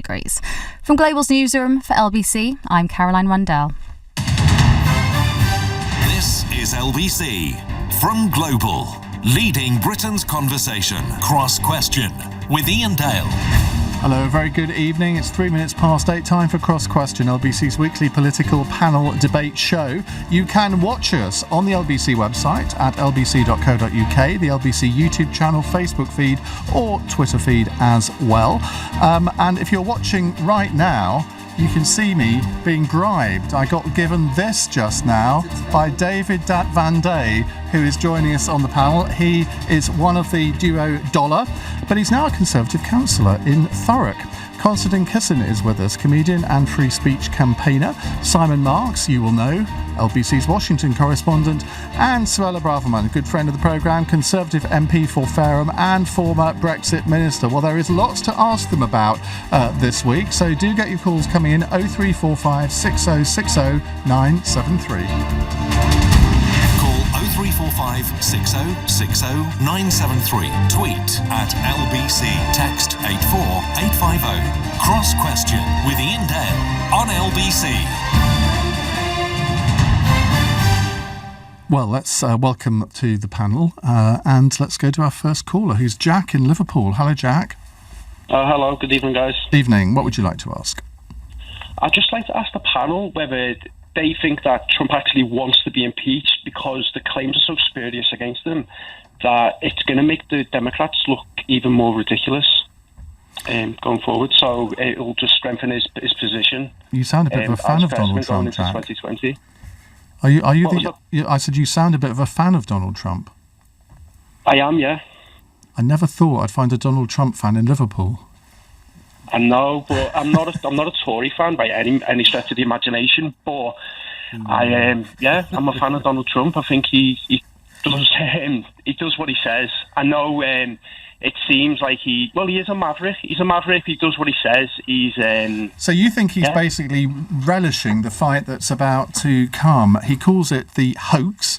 categories. From Global's newsroom for LBC, I'm Caroline Rundell. This is LBC from Global, leading Britain's conversation. Cross Question with Iain Dale. Hello, very good evening. It's 8:03, time for Cross Question, LBC's weekly political panel debate show. You can watch us on the LBC website at lbc.co.uk, the LBC YouTube channel, Facebook feed or Twitter feed as well. And if you're watching right now, you can see me being bribed. I got given this just now by David Dat Van Day, who is joining us on the panel. He is one of the duo Dollar, but he's now a Conservative councillor in Thurrock. Konstantin Kisin is with us, comedian and free speech campaigner. Simon Marks, you will know, LBC's Washington correspondent, and Suella Braverman, good friend of the programme, Conservative MP for Fareham and former Brexit minister. Well, there is lots to ask them about this week, so do get your calls coming in 0345 6060 973. 0345 6060 973. Tweet at LBC. Text 84850. Cross Question with Iain Dale on LBC. Well, let's welcome to the panel and let's go to our first caller, who's Jack in Liverpool. Hello, Jack. Hello, good evening, guys. Evening. What would you like to ask? I'd just like to ask the panel whether they think that Trump actually wants to be impeached because the claims are so spurious against him that it's going to make the Democrats look even more ridiculous going forward. So it will just strengthen his position. You sound a bit of a fan of Donald Trump, Jack. 2020. I said you sound a bit of a fan of Donald Trump. I am, yeah. I never thought I'd find a Donald Trump fan in Liverpool. I know, but I'm not a Tory fan by any stretch of the imagination. But I'm a fan of Donald Trump. I think he does what he says. I know it seems like he is a maverick. He's a maverick. He does what he says. So you think he's basically relishing the fight that's about to come? He calls it the hoax.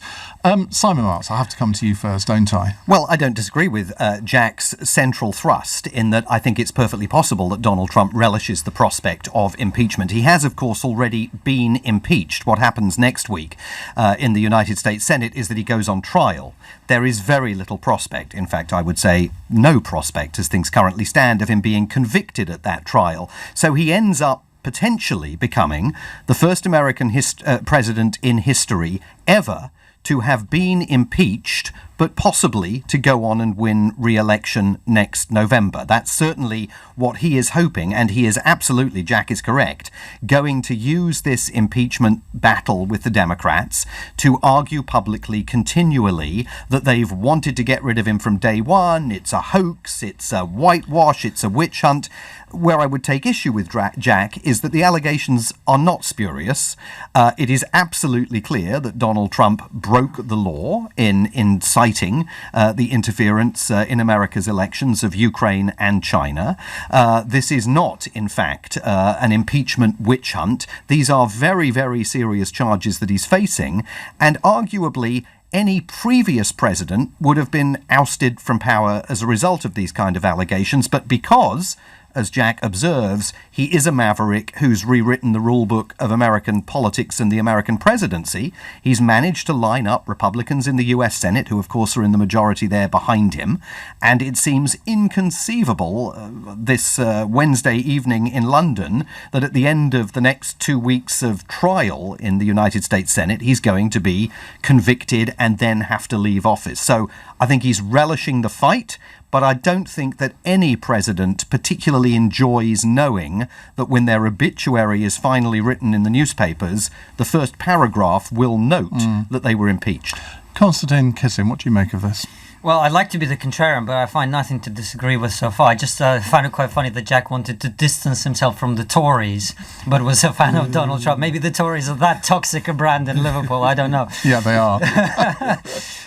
Simon Marks, I have to come to you first, don't I? Well, I don't disagree with Jack's central thrust in that I think it's perfectly possible that Donald Trump relishes the prospect of impeachment. He has, of course, already been impeached. What happens next week in the United States Senate is that he goes on trial. There is very little prospect, in fact, I would say no prospect as things currently stand, of him being convicted at that trial. So he ends up potentially becoming the first American president in history ever to have been impeached, but possibly to go on and win re-election next November. That's certainly what he is hoping, and he is absolutely, Jack is correct, going to use this impeachment battle with the Democrats to argue publicly, continually, that they've wanted to get rid of him from day one. It's a hoax, it's a whitewash, it's a witch hunt. Where I would take issue with Jack is that the allegations are not spurious. It is absolutely clear that Donald Trump broke the law in inciting the interference in America's elections of Ukraine and China. This is not, in fact, an impeachment witch hunt. These are very, very serious charges that he's facing, and arguably any previous president would have been ousted from power as a result of these kind of allegations, but because, as Jack observes, he is a maverick who's rewritten the rule book of American politics and the American presidency. He's managed to line up Republicans in the US Senate, who of course are in the majority there behind him, and it seems inconceivable this Wednesday evening in London that at the end of the next 2 weeks of trial in the United States Senate, he's going to be convicted and then have to leave office. So I think he's relishing the fight, but I don't think that any president particularly enjoys knowing that when their obituary is finally written in the newspapers, the first paragraph will note that they were impeached. Konstantin Kisin, what do you make of this? Well, I'd like to be the contrarian, but I find nothing to disagree with so far. I just find it quite funny that Jack wanted to distance himself from the Tories, but was a fan of Donald Trump. Maybe the Tories are that toxic a brand in Liverpool. I don't know. Yeah, they are.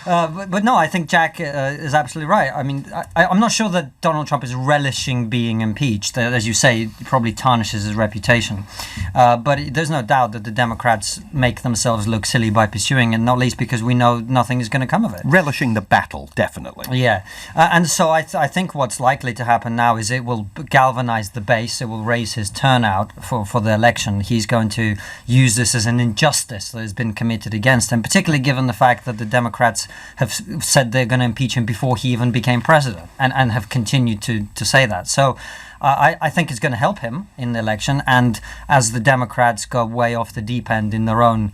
But no, I think Jack is absolutely right. I mean, I'm not sure that Donald Trump is relishing being impeached. As you say, it probably tarnishes his reputation. But there's no doubt that the Democrats make themselves look silly by pursuing it, not least because we know nothing is going to come of it. Relishing the battle, definitely. Yeah, and so I think what's likely to happen now is it will galvanize the base. It will raise his turnout for the election. He's going to use this as an injustice that has been committed against him, particularly given the fact that the Democrats have said they're going to impeach him before he even became president, and have continued to say that. So I think it's going to help him in the election, and as the Democrats go way off the deep end in their own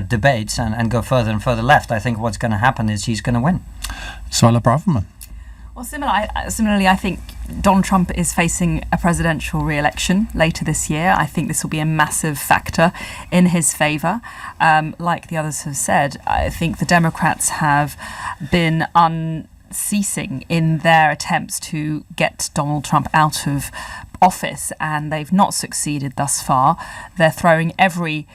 debates and go further and further left, I think what's going to happen is he's going to win. Suella Braverman. Well, similarly, I think Donald Trump is facing a presidential re-election later this year. I think this will be a massive factor in his favour. Like the others have said, I think the Democrats have been unceasing in their attempts to get Donald Trump out of office, and they've not succeeded thus far. They're throwing everything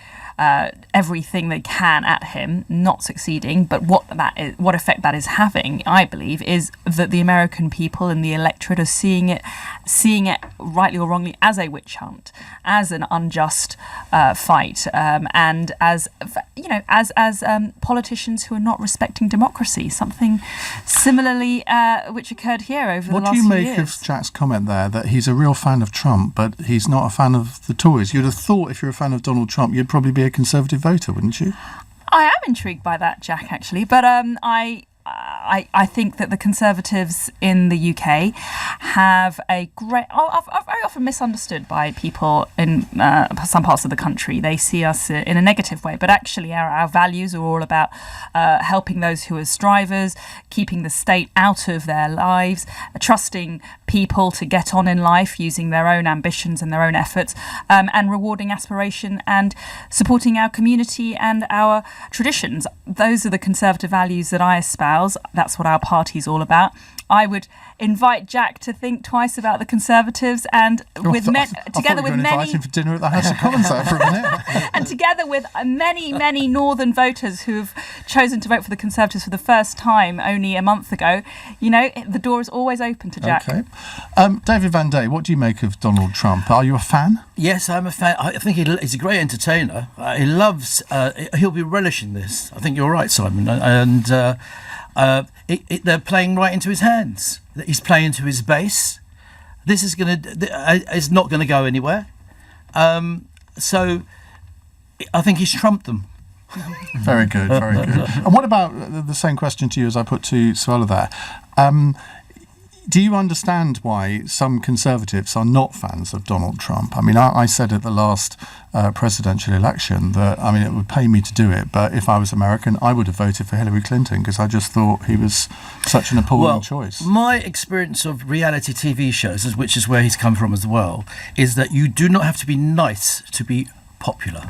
they can at him, not succeeding. But what effect that is having, I believe, is that the American people and the electorate are seeing it rightly or wrongly as a witch hunt, as an unjust fight, and as politicians who are not respecting democracy. Something similarly which occurred here over the last few years. What do you make of Jack's comment there that he's a real fan of Trump, but he's not a fan of the Tories? You'd have thought if you're a fan of Donald Trump, you'd probably be a Conservative voter, wouldn't you? I am intrigued by that, Jack, actually, but I think that the Conservatives in the UK have a great... are very often misunderstood by people in some parts of the country. They see us in a negative way, but actually our values are all about helping those who are strivers, keeping the state out of their lives, trusting people to get on in life using their own ambitions and their own efforts, and rewarding aspiration and supporting our community and our traditions. Those are the Conservative values that I espouse. That's what our party's all about. I would invite Jack to think twice about the Conservatives, and together with many, invite him for dinner at the House of Commons there for a minute. And together with many northern voters who have chosen to vote for the Conservatives for the first time only a month ago, the door is always open to Jack. Okay, David Van Day, what do you make of Donald Trump? Are you a fan? Yes, I'm a fan. I think he's a great entertainer. He loves. He'll be relishing this. I think you're right, Simon, and. They're playing right into his hands. He's playing to his base. This is not going to go anywhere. So I think he's trumped them. Very good, very good. And what about the same question to you as I put to Suella there? Do you understand why some Conservatives are not fans of Donald Trump? I mean, I said at the last presidential election that, it would pay me to do it, but if I was American, I would have voted for Hillary Clinton because I just thought he was such an appalling choice. My experience of reality TV shows, which is where he's come from as well, is that you do not have to be nice to be popular.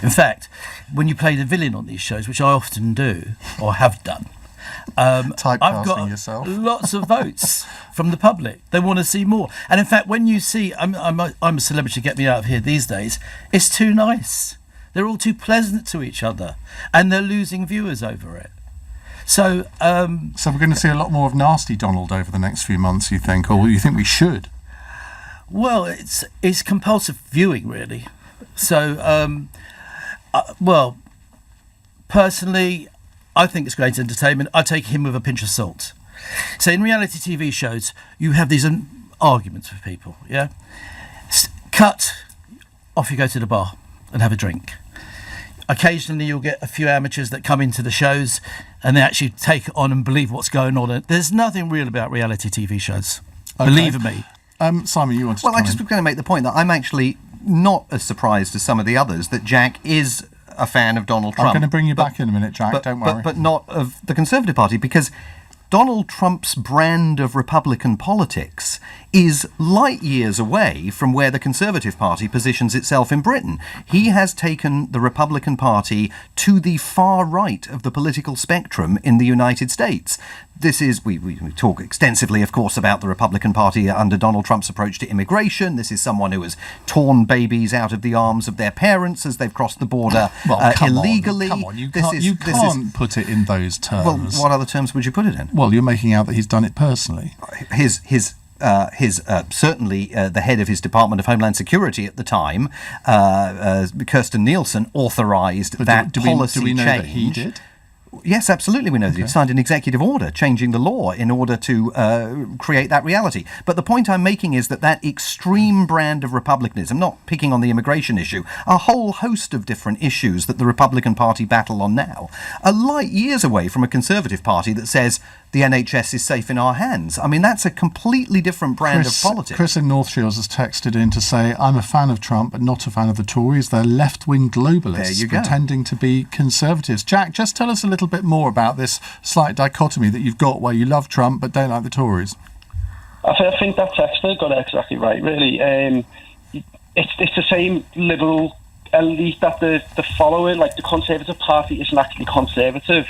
In fact, when you play the villain on these shows, which I often do, or have done, I've got yourself. Lots of votes from the public. They want to see more. And in fact, when you see, I'm a celebrity, get me out of here these days, it's too nice. They're all too pleasant to each other, and they're losing viewers over it. So we're going to see a lot more of nasty Donald over the next few months, you think, or you think we should? Well, it's compulsive viewing, really. So, personally, I think it's great entertainment. I take him with a pinch of salt. So in reality TV shows, you have these arguments with people, yeah? Cut, off you go to the bar and have a drink. Occasionally you'll get a few amateurs that come into the shows and they actually take it on and believe what's going on. There's nothing real about reality TV shows. Okay. Believe me. Simon, you want to I just was going to make the point that I'm actually not as surprised as some of the others that Jack is a fan of Donald Trump. I'm going to bring you back in a minute, Jack, don't worry. But not of the Conservative Party, because Donald Trump's brand of Republican politics is light years away from where the Conservative Party positions itself in Britain. He has taken the Republican Party to the far right of the political spectrum in the United States. This is, we talk extensively, of course, about the Republican Party under Donald Trump's approach to immigration. This is someone who has torn babies out of the arms of their parents as they've crossed the border illegally. Come on, you can't put it in those terms. Well, what other terms would you put it in? Well, you're making out that he's done it personally. His certainly the head of his Department of Homeland Security at the time, Kirsten Nielsen, authorised that policy change. Do we know that he did? Yes, absolutely we know that. He signed an executive order changing the law in order to create that reality. But the point I'm making is that extreme brand of republicanism, not picking on the immigration issue, a whole host of different issues that the Republican Party battle on now, are light years away from a Conservative Party that says the NHS is safe in our hands. I mean, that's a completely different brand of politics. Chris in North Shields has texted in to say, I'm a fan of Trump, but not a fan of the Tories. They're left-wing globalists pretending to be conservatives. Jack, just tell us a little bit more about this slight dichotomy that you've got where you love Trump but don't like the Tories. I think that texter got it exactly right, really. It's the same liberal elite that the following, like the Conservative Party isn't actually conservative.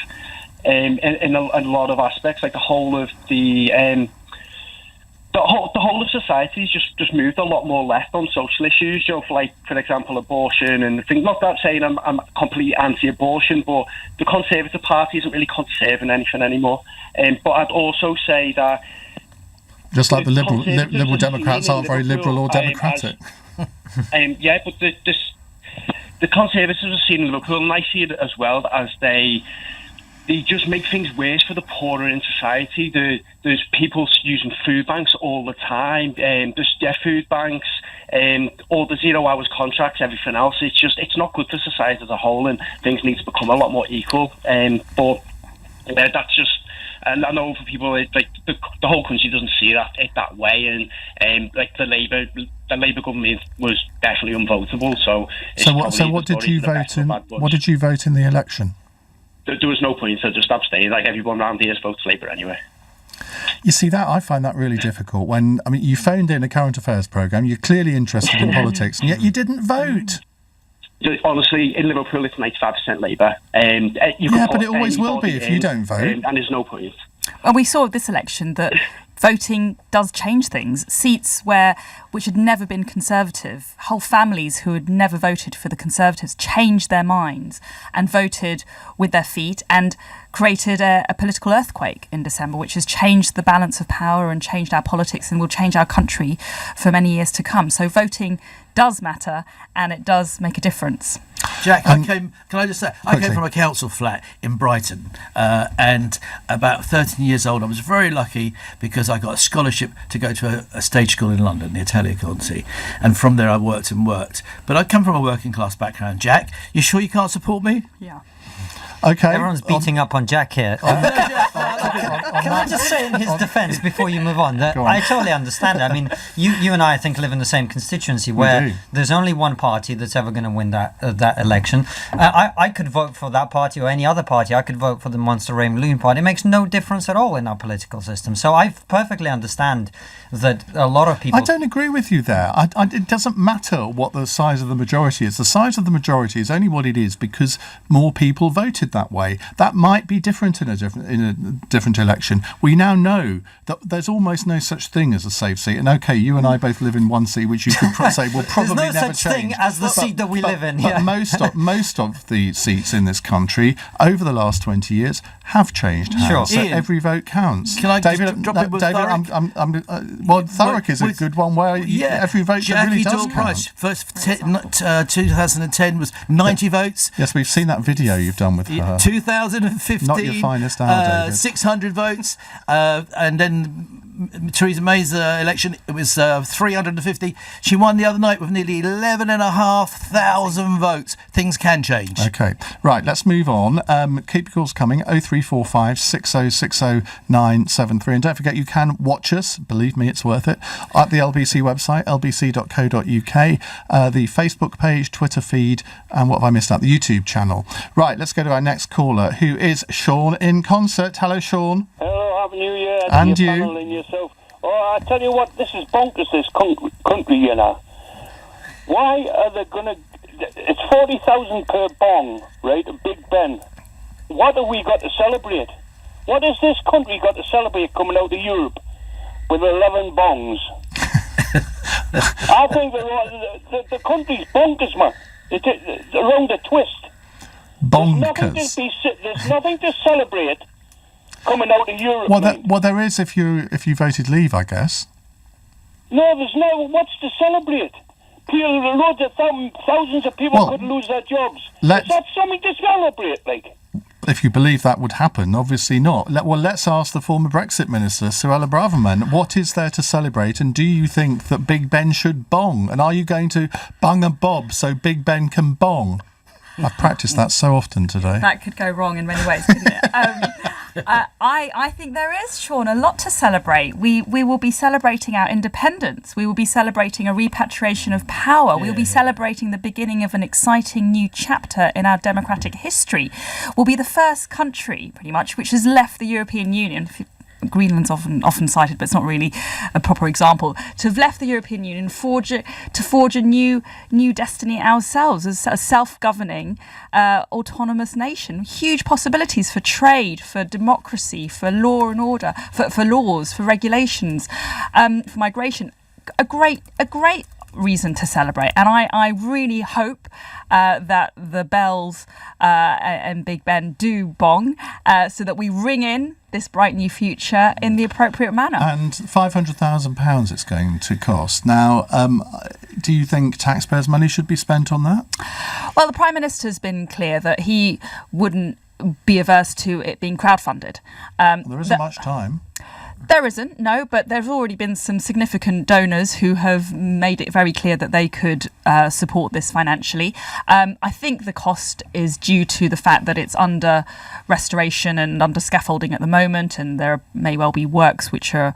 In a lot of aspects, like the whole of the whole of society has just moved a lot more left on social issues. For example, abortion and things. Not that saying I'm completely anti-abortion, but the Conservative Party isn't really conserving anything anymore. But I'd also say that just like the liberal Democrats aren't very liberal or democratic. But the Conservatives are seen in Liverpool, and I see it as well as they just make things worse for the poorer in society. There's people using food banks all the time. There's food banks, all the 0 hours contracts, everything else. It's not good for society as a whole, and things need to become a lot more equal. But that's just, and I know for people, like the whole country doesn't see it that way, and like the Labour government was definitely unvotable. So what did you vote in? What did you vote in the election? There was no point, so just abstain. Like everyone around here votes Labour anyway. You see, I find that really difficult. When you phoned in a current affairs programme, you're clearly interested in politics, and yet you didn't vote. Honestly, in Liverpool, it's 95% Labour. But it always will be if you don't vote. And there's no point. Well, we saw with this election that voting does change things. Seats which had never been Conservative, whole families who had never voted for the Conservatives changed their minds and voted with their feet and created a political earthquake in December, which has changed the balance of power and changed our politics and will change our country for many years to come. So voting does matter and it does make a difference. Jack, I came from a council flat in Brighton, and about 13 years old, I was very lucky because I got a scholarship to go to a stage school in London, the Italian Conti, and from there I worked. But I come from a working class background. Jack, you sure you can't support me? Yeah. Okay. Everyone's beating up on Jack here. Can I just say in his defence before you move on that I totally understand it. I mean, you and I think live in the same constituency where there's only one party that's ever going to win that election. I could vote for that party or any other party. I could vote for the Monster Rain Loon party. It makes no difference at all in our political system. So I perfectly understand that a lot of people... I don't agree with you there. It doesn't matter what the size of the majority is. The size of the majority is only what it is because more people voted that way. That might be different in a different election. We now know that there's almost no such thing as a safe seat. And okay, you and I both live in one seat, which you could say will probably never change. There's no such thing as the seat that we live in. But most of the seats in this country over the last 20 years have changed hands. Sure. So Ian, every vote counts. Can I David, drop in with Thurrock? Thurrock is a good one where every vote really does count. Price, first 2010 was 90 votes. Yes, we've seen that video you've done with her. 2015, not your finest hour, David. 600 votes, and then Theresa May's election, it was 350. She won the other night with nearly 11,500 votes. Things can change. Okay, right, let's move on. Keep your calls coming, 0345 6060 973. And don't forget, you can watch us, believe me, it's worth it, at the LBC website, lbc.co.uk, the Facebook page, Twitter feed, and what have I missed out? The YouTube channel. Right, let's go to our next caller, who is Sean in Concert. Hello, Sean. Hello, Happy New Year. And you. Panel and yourself. Oh, I tell you what, this is bonkers, this country, you know. Why are they going to... It's 40,000 per bong, right? A Big Ben. What have we got to celebrate? What has this country got to celebrate coming out of Europe with 11 bongs? I think the country's bonkers, man. It's around the twist. Bonkers. There's nothing to celebrate coming out of Europe. Well, there is if you voted Leave, I guess. No, there's no. What's to celebrate? Thousands of people could lose their jobs. Is that something to celebrate, like? if you believe that would happen, obviously not. Let's ask the former Brexit minister, Suella Braverman, what is there to celebrate, and do you think that Big Ben should bong? And are you going to bung a bob so Big Ben can bong? I've practiced that so often today. That could go wrong in many ways, couldn't it? I think there is, Sean, a lot to celebrate. We will be celebrating our independence. We will be celebrating a repatriation of power. We will be celebrating the beginning of an exciting new chapter in our democratic history. We'll be the first country, pretty much, which has left the European Union. Greenland's often cited, but it's not really a proper example. To have left the European Union, to forge a new destiny ourselves as a self-governing, autonomous nation. Huge possibilities for trade, for democracy, for law and order, for laws, for regulations, for migration. A great reason to celebrate, and I really hope that the bells and Big Ben do bong, so that we ring in this bright new future in the appropriate manner. And £500,000 it's going to cost. Now, do you think taxpayers' money should be spent on that? Well, the Prime Minister's been clear that he wouldn't be averse to it being crowdfunded. There isn't much time. There isn't, no, but there's already been some significant donors who have made it very clear that they could support this financially. I think the cost is due to the fact that it's under restoration and under scaffolding at the moment, and there may well be works which are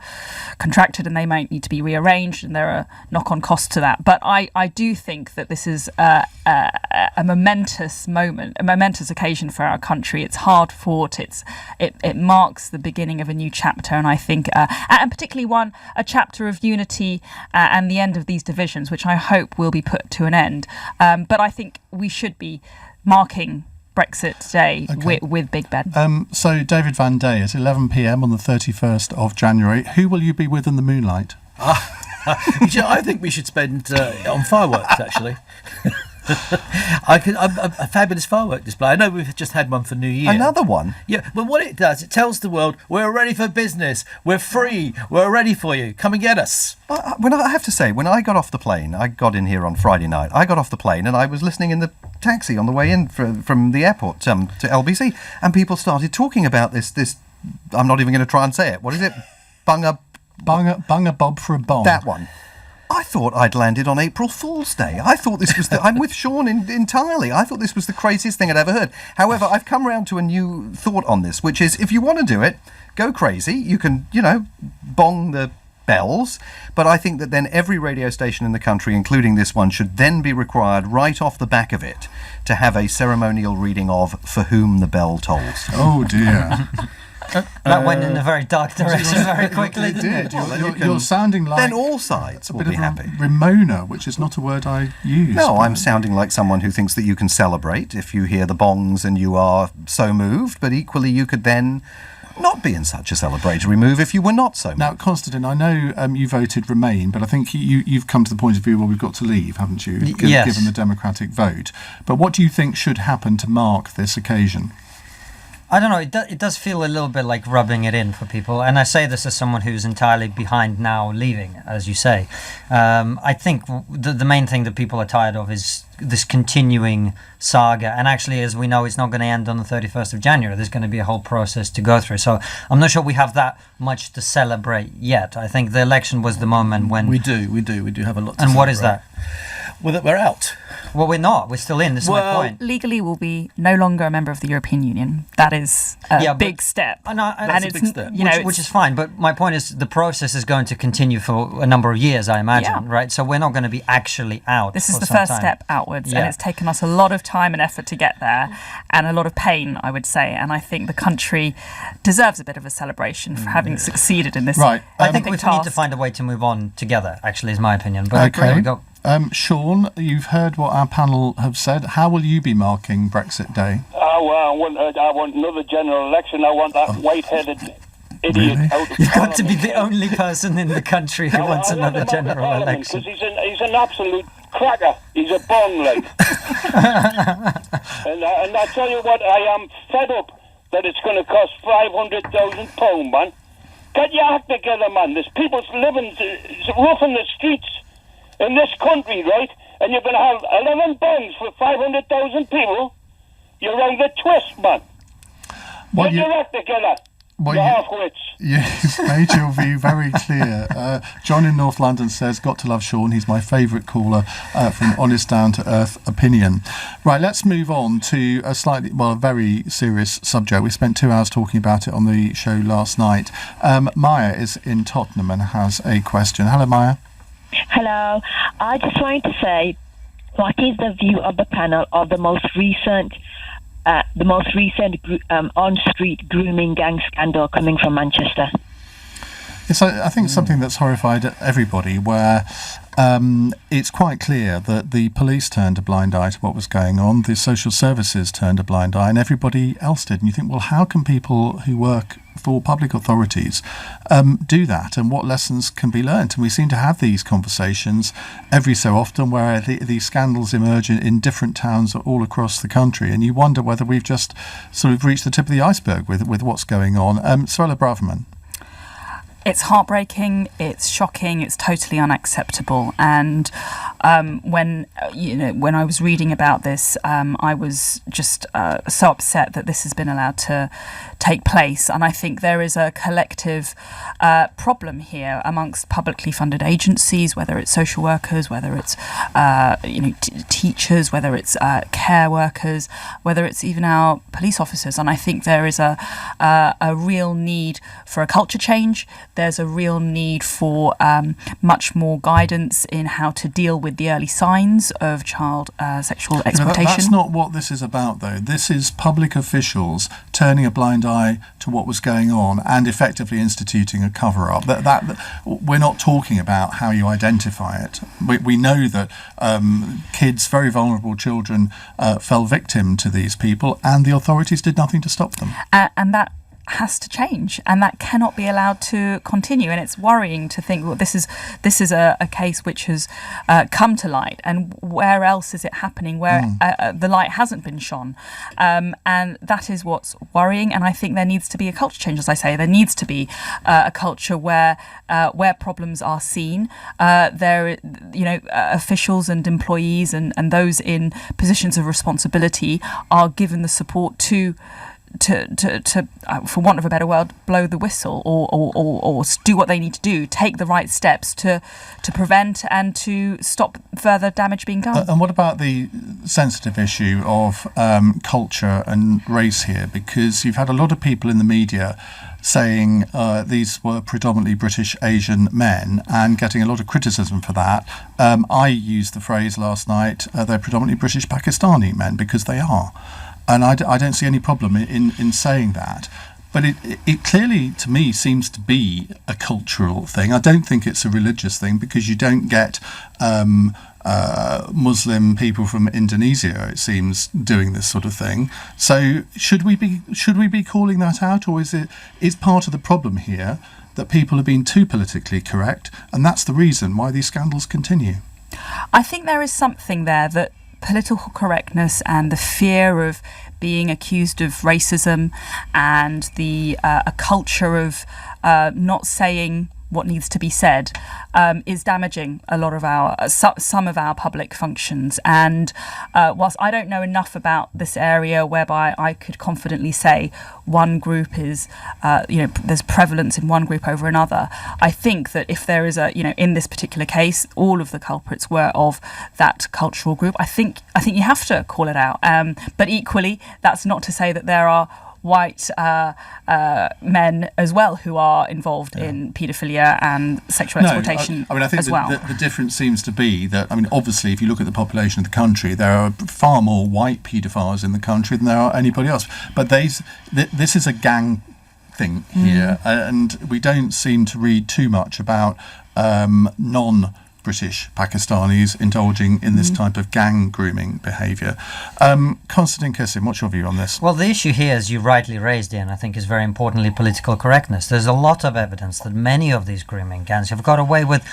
contracted and they might need to be rearranged, and there are knock-on costs to that. But I do think that this is a momentous moment, a momentous occasion for our country. It's hard fought. It marks the beginning of a new chapter, and I think, and particularly a chapter of unity and the end of these divisions, which I hope will be put to an end. But I think we should be marking Brexit Day with Big Ben. So, David Van Day, at 11 p.m. on the 31st of January, who will you be with in the moonlight? I think we should spend on fireworks, actually. A fabulous firework display. I know we've just had one for New Year. Another one? Yeah, but what it does, it tells the world, we're ready for business, we're free, we're ready for you, come and get us. I have to say, when I got off the plane, I got in here on Friday night, I got off the plane and I was listening in the taxi on the way in from the airport to LBC, and people started talking about this, I'm not even going to try and say it, what is it? Bung a bob for a bomb. That one. I thought I'd landed on April Fool's Day. I thought this was I'm with Sean entirely. I thought this was the craziest thing I'd ever heard. However, I've come round to a new thought on this, which is if you want to do it, go crazy. You can, bong the bells. But I think that then every radio station in the country, including this one, should then be required right off the back of it to have a ceremonial reading of For Whom the Bell Tolls. Oh, dear. That went in a very dark direction very quickly. It did. You're sounding like... Then all sides will be happy. Ramona, which is not a word I use. No, I'm sounding like someone who thinks that you can celebrate if you hear the bongs and you are so moved, but equally you could then not be in such a celebratory move if you were not so moved. Now, Konstantin, I know you voted Remain, but I think you've come to the point of view where we've got to leave, haven't you? Yes. Given the democratic vote. But what do you think should happen to mark this occasion? I don't know, it does feel a little bit like rubbing it in for people, and I say this as someone who's entirely behind now leaving, as you say. I think the main thing that people are tired of is this continuing saga, and actually, as we know, it's not going to end on the 31st of January. There's going to be a whole process to go through, so I'm not sure we have that much to celebrate yet. I think the election was the moment when... We do have a lot to celebrate. And what is that? Well, that we're out. Well, we're not. We're still in. This is my point. Legally, we'll be no longer a member of the European Union. That is a big step. That's a big step. Which is fine. But my point is the process is going to continue for a number of years, I imagine, right? So we're not going to be actually out. This is the first step outwards, and it's taken us a lot of time and effort to get there, and a lot of pain, I would say. And I think the country deserves a bit of a celebration for having succeeded in this. Right. I think we need to find a way to move on together, actually, is my opinion. But okay. There we go. Sean, you've heard what our panel have said. How will you be marking Brexit Day? Well, I want another general election. I want that white-headed idiot out of You've got Parliament. to be the only person in the country who wants another general election. Because he's an absolute cracker. He's a bong, like. and I tell you what, I am fed up that it's going to cost £500,000, man. Get your act together, man. There's people living rough in the streets in this country, right? And you're going to have 11 bongs for 500,000 people. You're on the twist, man. Well, Get your act together. Well, you half-wits. You've made your view very clear. John in North London says, got to love Sean. He's my favourite caller from Honest Down-to-Earth Opinion. Right, let's move on to a very serious subject. We spent 2 hours talking about it on the show last night. Maya is in Tottenham and has a question. Hello, Maya. Hello. I just wanted to say, what is the view of the panel of the most recent on-street grooming gang scandal coming from Manchester? It's, I think, something that's horrified everybody, where it's quite clear that the police turned a blind eye to what was going on, the social services turned a blind eye, and everybody else did. And you think, well, how can people who work for public authorities do that, and what lessons can be learnt? And we seem to have these conversations every so often where these scandals emerge in different towns all across the country, and you wonder whether we've just sort of reached the tip of the iceberg with what's going on. Suella Braverman. It's heartbreaking, it's shocking, it's totally unacceptable. And when I was reading about this, I was just so upset that this has been allowed to take place. And I think there is a collective problem here amongst publicly funded agencies, whether it's social workers, whether it's teachers, whether it's care workers, whether it's even our police officers. And I think there is a real need for a culture change. There's a real need for much more guidance in how to deal with the early signs of child sexual exploitation. That's not what this is about, though. This is public officials turning a blind eye to what was going on and effectively instituting a cover-up. That we're not talking about how you identify it. We know that kids, very vulnerable children, fell victim to these people, and the authorities did nothing to stop them. And that has to change, and that cannot be allowed to continue. And it's worrying to think, well, this is a case which has come to light, and where else is it happening where the light hasn't been shone, and that is what's worrying. And I think there needs to be a culture change. As I say, there needs to be a culture where problems are seen, officials and employees and those in positions of responsibility are given the support to for want of a better word, blow the whistle or do what they need to do, take the right steps to prevent and to stop further damage being done. And what about the sensitive issue of culture and race here? Because you've had a lot of people in the media saying these were predominantly British Asian men and getting a lot of criticism for that. I used the phrase last night, they're predominantly British Pakistani men, because they are. And I don't see any problem in saying that. But it clearly, to me, seems to be a cultural thing. I don't think it's a religious thing, because you don't get Muslim people from Indonesia, it seems, doing this sort of thing. So should we be calling that out, or is part of the problem here that people are being too politically correct, and that's the reason why these scandals continue? I think there is something there that political correctness and the fear of being accused of racism and a culture of not saying what needs to be said is damaging a lot of some of our public functions. And whilst I don't know enough about this area whereby I could confidently say one group is, there's prevalence in one group over another, I think that if there is in this particular case, all of the culprits were of that cultural group. I think you have to call it out. But equally, that's not to say that there are white men as well who are involved in paedophilia and sexual exploitation I think as well. The difference seems to be that, obviously, if you look at the population of the country, there are far more white paedophiles in the country than there are anybody else. But this is a gang thing here, and we don't seem to read too much about non-British Pakistanis indulging in this type of gang grooming behaviour. Konstantin Kisin, what's your view on this? Well, the issue here, as you rightly raised, Ian, I think is very importantly political correctness. There's a lot of evidence that many of these grooming gangs have got away with,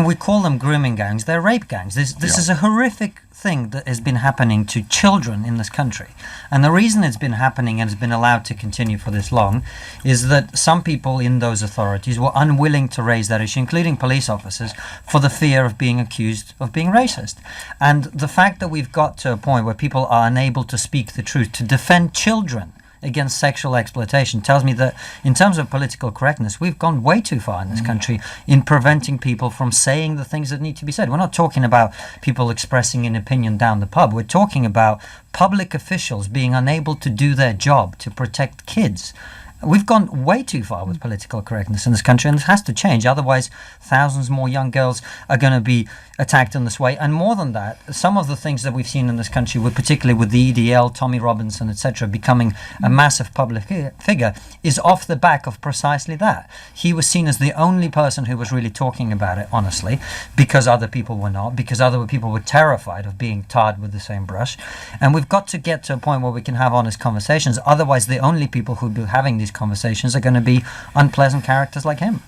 we call them grooming gangs, they're rape gangs. This is a horrific thing that has been happening to children in this country. And the reason it's been happening and has been allowed to continue for this long is that some people in those authorities were unwilling to raise that issue, including police officers, for the fear of being accused of being racist. And the fact that we've got to a point where people are unable to speak the truth, to defend children against sexual exploitation tells me that in terms of political correctness, we've gone way too far in this country in preventing people from saying the things that need to be said. We're not talking about people expressing an opinion down the pub. We're talking about public officials being unable to do their job to protect kids. We've gone way too far with political correctness in this country, and it has to change. Otherwise, thousands more young girls are going to be attacked in this way. And more than that, some of the things that we've seen in this country, particularly with the EDL, Tommy Robinson, etc., becoming a massive public figure, is off the back of precisely that. He was seen as the only person who was really talking about it, honestly, because other people were not, because other people were terrified of being tarred with the same brush. And we've got to get to a point where we can have honest conversations. Otherwise, the only people who'll be having these conversations are going to be unpleasant characters like him.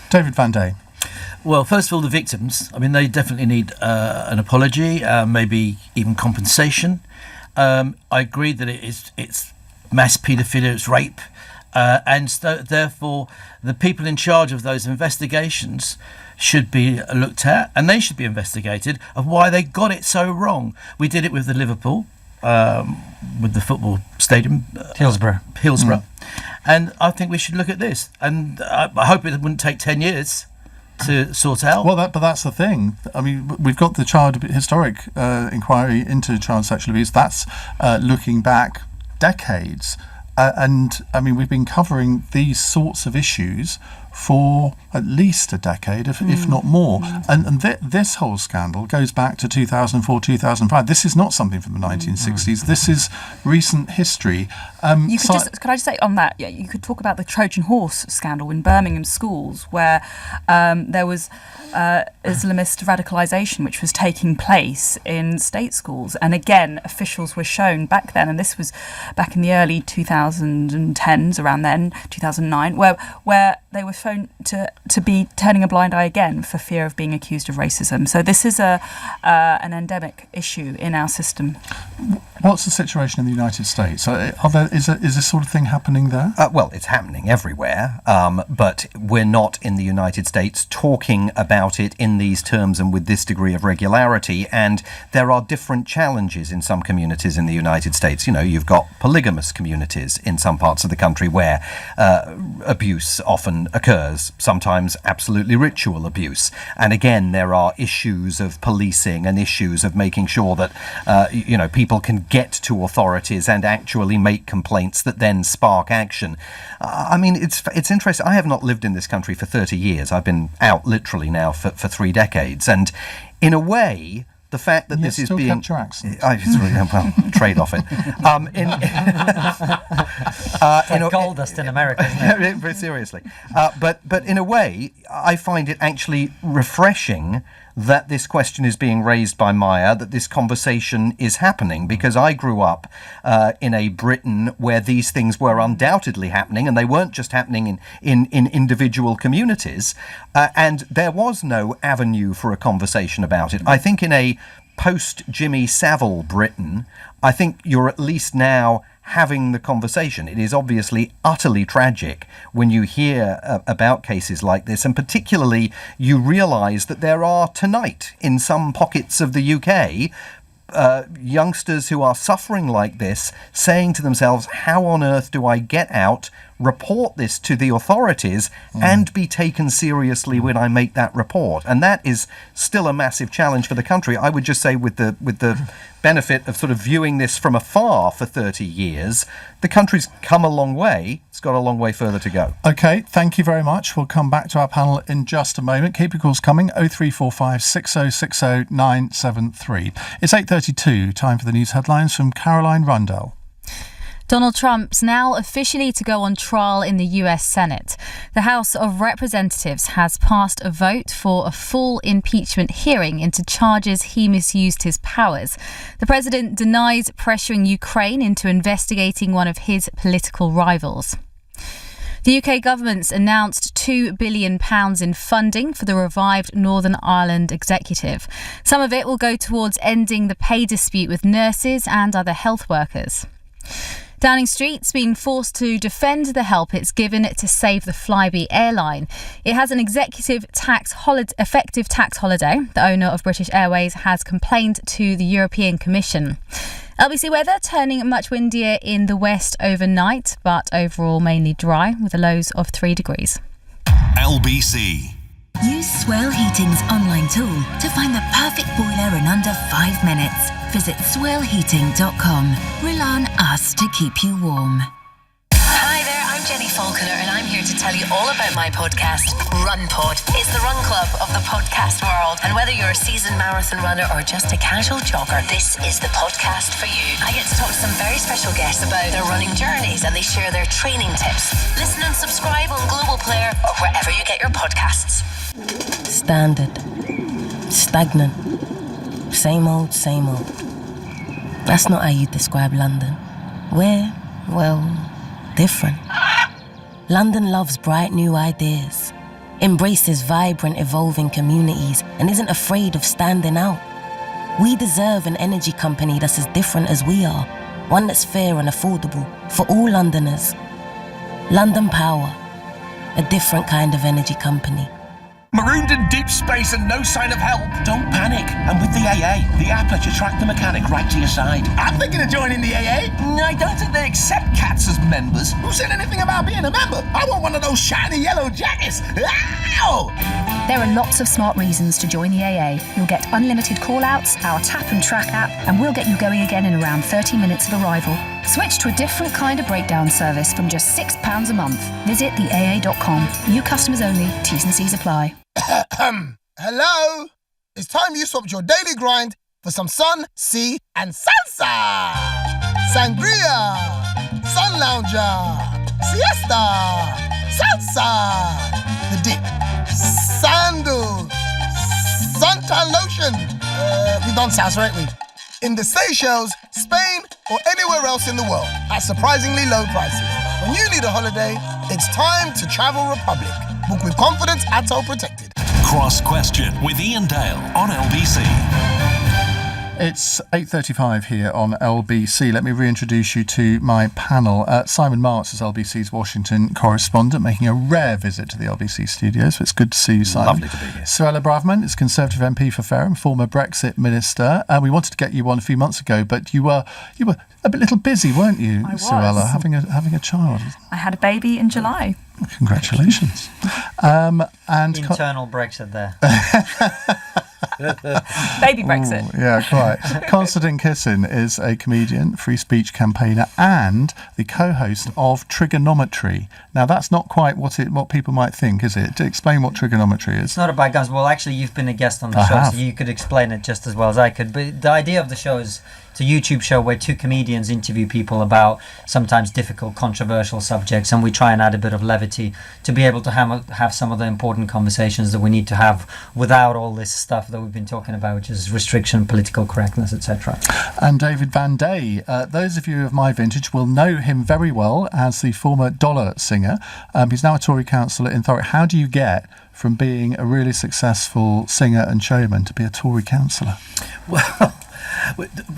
David Van Day. Well, first of all, the victims. I mean, they definitely need an apology, maybe even compensation. I agree that it's mass paedophilia, it's rape, and so, therefore the people in charge of those investigations should be looked at, and they should be investigated of why they got it so wrong. We did it with the Liverpool, with the football stadium, Hillsborough. And I think we should look at this, and I hope it wouldn't take 10 years to sort out. Well, but that's the thing. I mean, we've got the child historic inquiry into child sexual abuse. That's looking back decades, and I mean, we've been covering these sorts of issues for at least a decade, if not more. And this whole scandal goes back to 2004, 2005. This is not something from the 1960s. This is recent history. Could I just say on that, you could talk about the Trojan horse scandal in Birmingham schools, where there was Islamist radicalisation which was taking place in state schools. And again, officials were shown back then, and this was back in the early 2010s, around then, 2009, where they were shown to be turning a blind eye again for fear of being accused of racism. So this is an endemic issue in our system. What's the situation in the United States? Is this sort of thing happening there? Well, it's happening everywhere, but we're not in the United States talking about it in these terms and with this degree of regularity. And there are different challenges in some communities in the United States. You know, you've got polygamous communities in some parts of the country where abuse often occurs, sometimes absolutely ritual abuse. And again, there are issues of policing and issues of making sure that, people can get to authorities and actually make complaints that then spark action. I mean, it's interesting. I have not lived in this country for 30 years. I've been out literally now for 3 decades. And in a way, the fact that this is being... You still kept your accent. Well, trade off it. Like gold dust in America, isn't it? Very seriously. But in a way, I find it actually refreshing that this question is being raised by Maya, that this conversation is happening, because I grew up in a Britain where these things were undoubtedly happening, and they weren't just happening in individual communities, and there was no avenue for a conversation about it. I think in a post-Jimmy Savile Britain, I think you're at least now having the conversation. It is obviously utterly tragic when you hear about cases like this, and particularly you realise that there are tonight in some pockets of the UK youngsters who are suffering like this, saying to themselves, how on earth do I get out, report this to the authorities and be taken seriously when I make that report? And that is still a massive challenge for the country. I would just say with the benefit of sort of viewing this from afar for 30 years, the country's come a long way. It's got a long way further to go. OK, thank you very much. We'll come back to our panel in just a moment. Keep your calls coming, 0345 6060 973. It's 8:32, time for the news headlines from Caroline Rundell. Donald Trump's now officially to go on trial in the US Senate. The House of Representatives has passed a vote for a full impeachment hearing into charges he misused his powers. The president denies pressuring Ukraine into investigating one of his political rivals. The UK government's announced £2 billion in funding for the revived Northern Ireland executive. Some of it will go towards ending the pay dispute with nurses and other health workers. Downing Street's been forced to defend the help it's given to save the Flybe airline. It has an effective tax holiday. The owner of British Airways has complained to the European Commission. LBC weather turning much windier in the west overnight, but overall mainly dry with the lows of 3 degrees. LBC. Use Swell Heating's online tool to find the perfect boiler in under 5 minutes. Visit swellheating.com. Rely on us to keep you warm. Hi there, I'm Jenny Falconer and I'm here to tell you all about my podcast, Run Pod. It's the run club of the podcast world. And whether you're a seasoned marathon runner or just a casual jogger, this is the podcast for you. I get to talk to some very special guests about their running journeys and they share their training tips. Listen and subscribe on Global Player or wherever you get your podcasts. Standard. Stagnant. Same old, same old. That's not how you describe London. We're, well, different. London loves bright new ideas, embraces vibrant, evolving communities, and isn't afraid of standing out. We deserve an energy company that's as different as we are, one that's fair and affordable for all Londoners. London Power, a different kind of energy company. Marooned in deep space and no sign of help? Don't panic. And with the AA, the app lets you track the mechanic right to your side. I'm thinking of joining the AA. I don't think they accept cats as members. Who said anything about being a member? I want one of those shiny yellow jackets. Ow! There are lots of smart reasons to join the AA. You'll get unlimited call-outs, our tap and track app, and we'll get you going again in around 30 minutes of arrival. Switch to a different kind of breakdown service from just £6 a month. Visit theaa.com. New customers only. T's and C's apply. Hello? It's time you swapped your daily grind for some sun, sea, and salsa. Sangria, sun lounger, siesta, salsa, the dip, sandal, suntan lotion. We've done salsa, ain't we? In the Seychelles, Spain, or anywhere else in the world at surprisingly low prices. When you need a holiday, it's time to Travel Republic. Book with confidence at Toll Protected. Cross Question with Iain Dale on LBC. It's 8:35 here on LBC. Let me reintroduce you to my panel. Simon Marks is LBC's Washington correspondent, making a rare visit to the LBC studios. It's good to see you, Simon. Lovely to be here. Suella Braverman is Conservative MP for Fareham, former Brexit minister. We wanted to get you on a few months ago, but you were a little busy, weren't you, I was. Suella, having a child? I had a baby in July. Congratulations. And Internal Brexit there. Baby Brexit. Ooh, yeah, quite. Konstantin Kisin is a comedian, free speech campaigner, and the co-host of Trigonometry. Now, that's not quite what people might think, is it? To explain what trigonometry is. It's not about guns. Well, actually, you've been a guest on the show, so you could explain it just as well as I could. But the idea of the show is it's a YouTube show where two comedians interview people about sometimes difficult, controversial subjects, and we try and add a bit of levity to be able to have some of the important conversations that we need to have without all this stuff that we've been talking about, which is restriction, political correctness, etc. And David Van Day, those of you of my vintage will know him very well as the former Dollar singer. He's now a Tory councillor in Thurrock. How do you get from being a really successful singer and showman to be a Tory councillor? Well,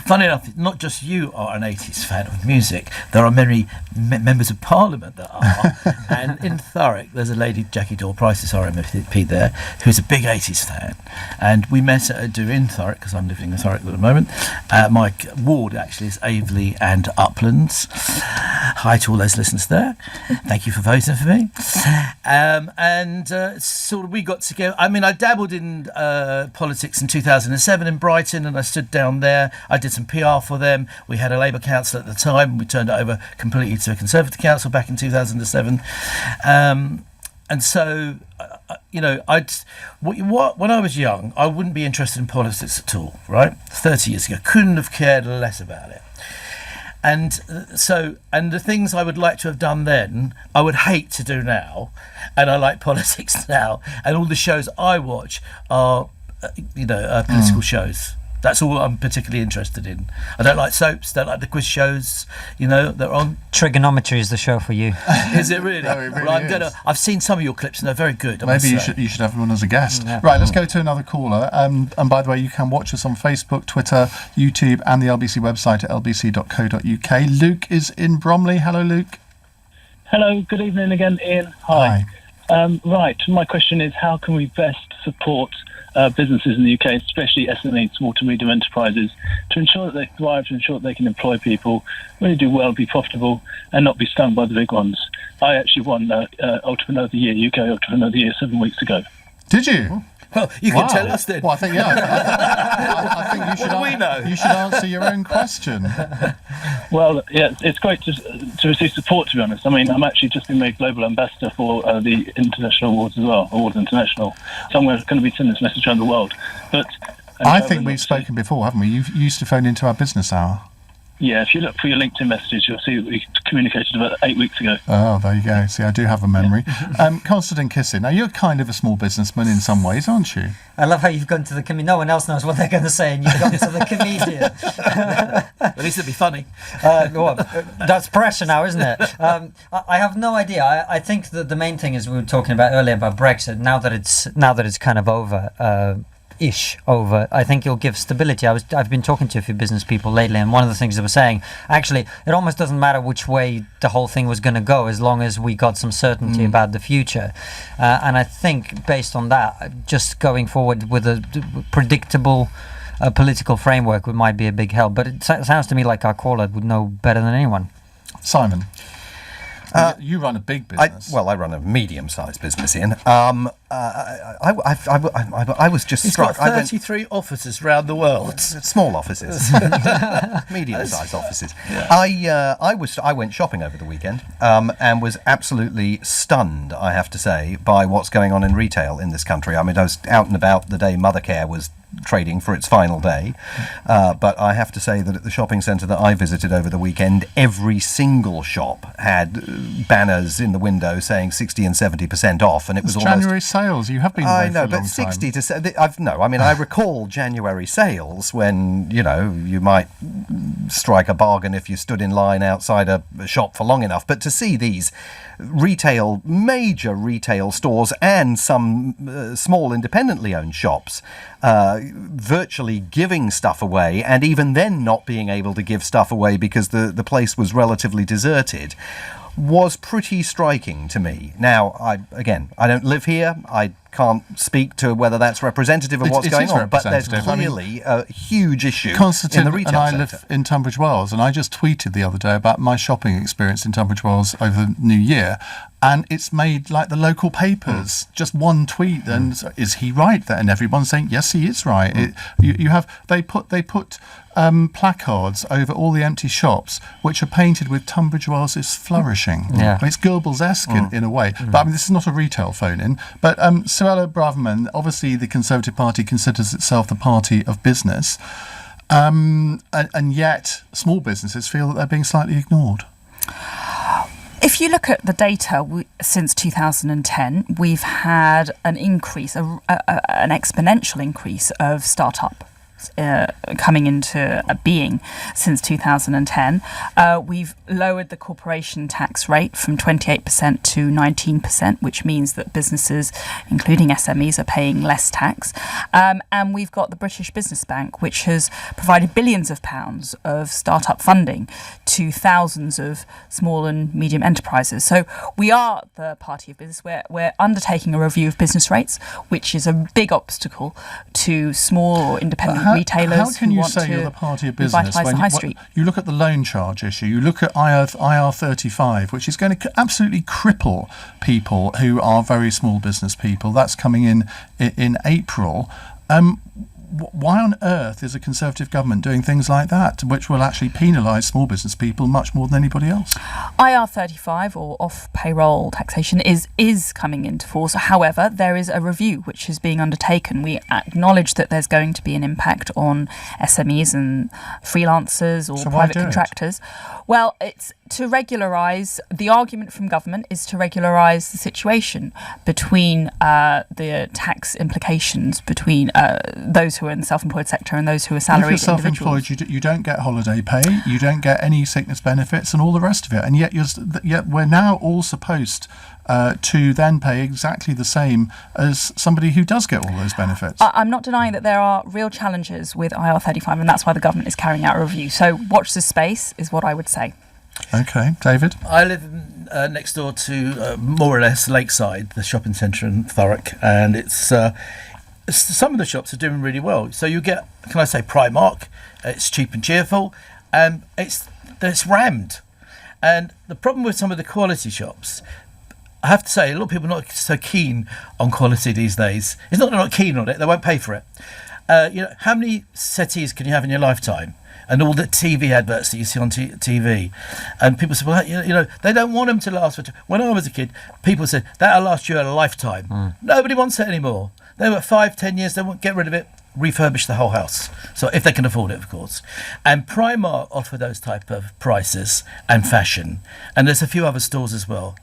funny enough, not just you are an 80s fan of music. There are many members of Parliament that are. And in Thurrock, there's a lady, Jackie Dore-Price, is our MP there, who's a big 80s fan. And we met at a do in Thurrock, because I'm living in Thurrock at the moment. My ward, actually, is Aveley and Uplands. Hi to all those listeners there. Thank you for voting for me. Sort of we got together. I mean, I dabbled in politics in 2007 in Brighton, and I stood down there. I did some PR for them. We had a Labour council at the time. We turned it over completely to a Conservative council back in 2007. And so, when I was young, I wouldn't be interested in politics at all, right? 30 years ago, couldn't have cared less about it. And the things I would like to have done then, I would hate to do now, and I like politics now. And all the shows I watch are, political shows. That's all I'm particularly interested in. I don't like soaps, don't like the quiz shows, they're on. Trigonometry is the show for you. Is it really? No, it really is. I've seen some of your clips and they're very good. Maybe you should have him on as a guest. Yeah. Right, let's go to another caller. And by the way, you can watch us on Facebook, Twitter, YouTube, and the LBC website at lbc.co.uk. Luke is in Bromley. Hello, Luke. Hello, good evening again, Ian. Hi. Right, my question is, how can we best support businesses in the UK, especially SME, small to medium enterprises, to ensure that they thrive, to ensure that they can employ people, really do well, be profitable, and not be stung by the big ones. I actually won Entrepreneur of the Year, UK Entrepreneur of the Year 7 weeks ago. Did you? Well, you can tell us then. Well, I think, I think you should, What do we know? You should answer your own question. Well, yeah, it's great to receive support, to be honest. I mean, I'm actually just been made global ambassador for the international awards as well, Awards International. So I'm going to be sending this message around the world. But I think we've spoken before, haven't we? You used to phone into our business hour. Yeah, if you look for your LinkedIn messages, you'll see that we communicated about 8 weeks ago. Oh, there you go. See, I do have a memory. Konstantin Kisin, now you're kind of a small businessman in some ways, aren't you? I love how you've gone to the no one else knows what they're going to say, and you've gone to the comedian. At least it'd be funny. That's pressure now, isn't it? I have no idea. I think that the main thing is we were talking about earlier about Brexit. Now that it's kind of over. I think it'll give stability. I've been talking to a few business people lately, and one of the things they were saying, actually, it almost doesn't matter which way the whole thing was going to go as long as we got some certainty about the future. And I think based on that, just going forward with a predictable political framework might be a big help. But it sounds to me like our caller would know better than anyone. Simon. You run a big business. I run a medium-sized business, Ian. I was just struck. Got 33 offices around the world. Small offices, medium-sized offices. Yeah. I went shopping over the weekend and was absolutely stunned, I have to say, by what's going on in retail in this country. I mean, I was out and about the day Mothercare was trading for its final day, but I have to say that at the shopping centre that I visited over the weekend, every single shop had banners in the window saying 60 and 70% off, and it was almost January sales. You have been away for a long time. 60 to 70. I recall January sales when you might strike a bargain if you stood in line outside a shop for long enough, but to see these major retail stores and some small independently owned shops virtually giving stuff away, and even then not being able to give stuff away because the place was relatively deserted, was pretty striking to me. Now, I don't live here. I can't speak to whether that's representative of what's going on, but there's clearly a huge issue in the retail and I sector. live in Tunbridge Wells, and I just tweeted the other day about my shopping experience in Tunbridge Wells over the New Year, and it's made like the local papers. Just one tweet, and is he right? And everyone's saying yes, he is right. They put placards over all the empty shops, which are painted with Tunbridge Wells is flourishing. Yeah. It's Goebbels-esque in a way. But I mean, this is not a retail phone-in. But Suella Braverman, obviously the Conservative Party considers itself the party of business, and yet small businesses feel that they're being slightly ignored. If you look at the data since 2010, we've had an increase, an exponential increase of startup coming into being since 2010. We've lowered the corporation tax rate from 28% to 19%, which means that businesses, including SMEs, are paying less tax. And we've got the British Business Bank, which has provided billions of pounds of startup funding to thousands of small and medium enterprises. So we are the party of business. We're undertaking a review of business rates, which is a big obstacle to small or independent retailers. How can who you want say to you're the party of business revitalise the high when street? you look at the loan charge issue, you look at IR35, which is going to absolutely cripple people who are very small business people. That's coming in April. Why on earth is a Conservative government doing things like that, which will actually penalise small business people much more than anybody else? IR35, or off-payroll taxation, is coming into force. However, there is a review which is being undertaken. We acknowledge that there's going to be an impact on SMEs and freelancers or private contractors. Well, it's to regularise. The argument from government is to regularise the situation between the tax implications between those who are in the self-employed sector and those who are salaried individuals. If you're individuals. you don't get holiday pay, you don't get any sickness benefits and all the rest of it. And yet we're now all supposed to then pay exactly the same as somebody who does get all those benefits. I'm not denying that there are real challenges with IR35, and that's why the government is carrying out a review. So watch this space is what I would say. Okay, David? I live next door to more or less Lakeside, the shopping centre in Thurrock, and it's some of the shops are doing really well. So you get, can I say, Primark? It's cheap and cheerful, and it's rammed. And the problem with some of the quality shops, I have to say, a lot of people are not so keen on quality these days. It's not they're not keen on it; they won't pay for it. How many settees can you have in your lifetime? And all the TV adverts that you see on TV, and people say, well, they don't want them to last for. When I was a kid, people said that'll last you a lifetime. Nobody wants it anymore. They were 5-10 years. They won't get rid of it. Refurbish the whole house. So if they can afford it, of course. And Primark offer those type of prices and fashion, and there's a few other stores as well.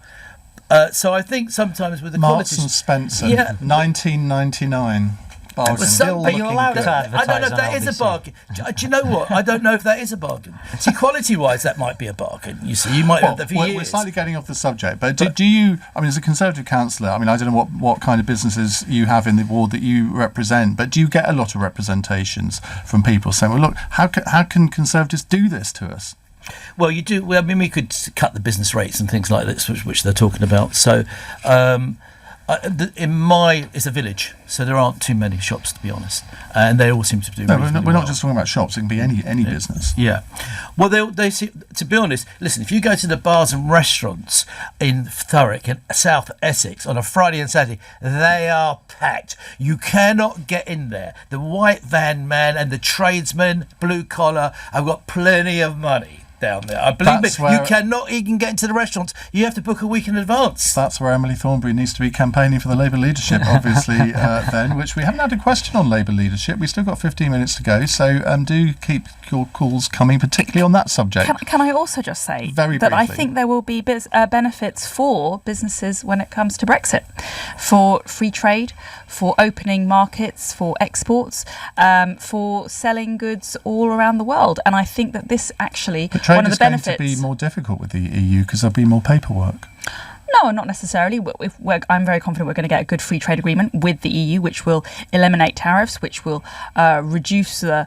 So I think sometimes with the Marks quality, and Spencer, $19.99. Bargain. Are you allowed to advertise? I don't know if that is a bargain. Do you know what? I don't know if that is a bargain. See, quality-wise, that might be a bargain. You see, you might have that for years. We're slightly getting off the subject, but do you? I mean, as a Conservative councillor, I don't know what kind of businesses you have in the ward that you represent, but do you get a lot of representations from people saying, "Well, look, how can Conservatives do this to us?" Well, you do. Well, I mean, we could cut the business rates and things like this, which they're talking about. So. It's a village, so there aren't too many shops, to be honest, and they all seem to do. No, we're not just talking about shops; it can be any business. Yeah, well, they to be honest. Listen, if you go to the bars and restaurants in Thurrock and South Essex on a Friday and Saturday, they are packed. You cannot get in there. The white van man and the tradesmen, blue collar, have got plenty of money down there. I believe you cannot even get into the restaurants. You have to book a week in advance. That's where Emily Thornberry needs to be campaigning for the Labour leadership, obviously, then, which we haven't had a question on Labour leadership. We've still got 15 minutes to go, so do keep your calls coming, particularly on that subject. Can I also just say Very that briefly. I think there will be benefits for businesses when it comes to Brexit, for free trade, for opening markets, for exports, for selling goods all around the world. And I think that this actually... Trade is going to be more difficult with the EU because there'll be more paperwork. No, not necessarily. I'm very confident we're going to get a good free trade agreement with the EU, which will eliminate tariffs, which will reduce the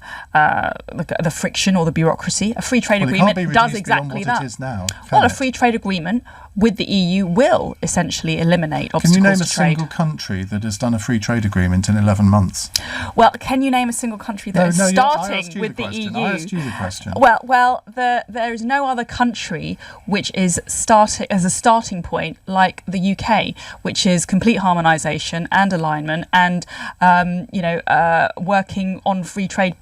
friction or the bureaucracy. A free trade agreement does exactly that. It is now, a free trade agreement with the EU will essentially eliminate obstacles to trade. Can you name a single country that has done a free trade agreement in 11 months? Well, can you name a single country that is starting with the EU? I asked you the question. Well, there is no other country which is starting as a starting point like the UK, which is complete harmonisation and alignment and working on free trade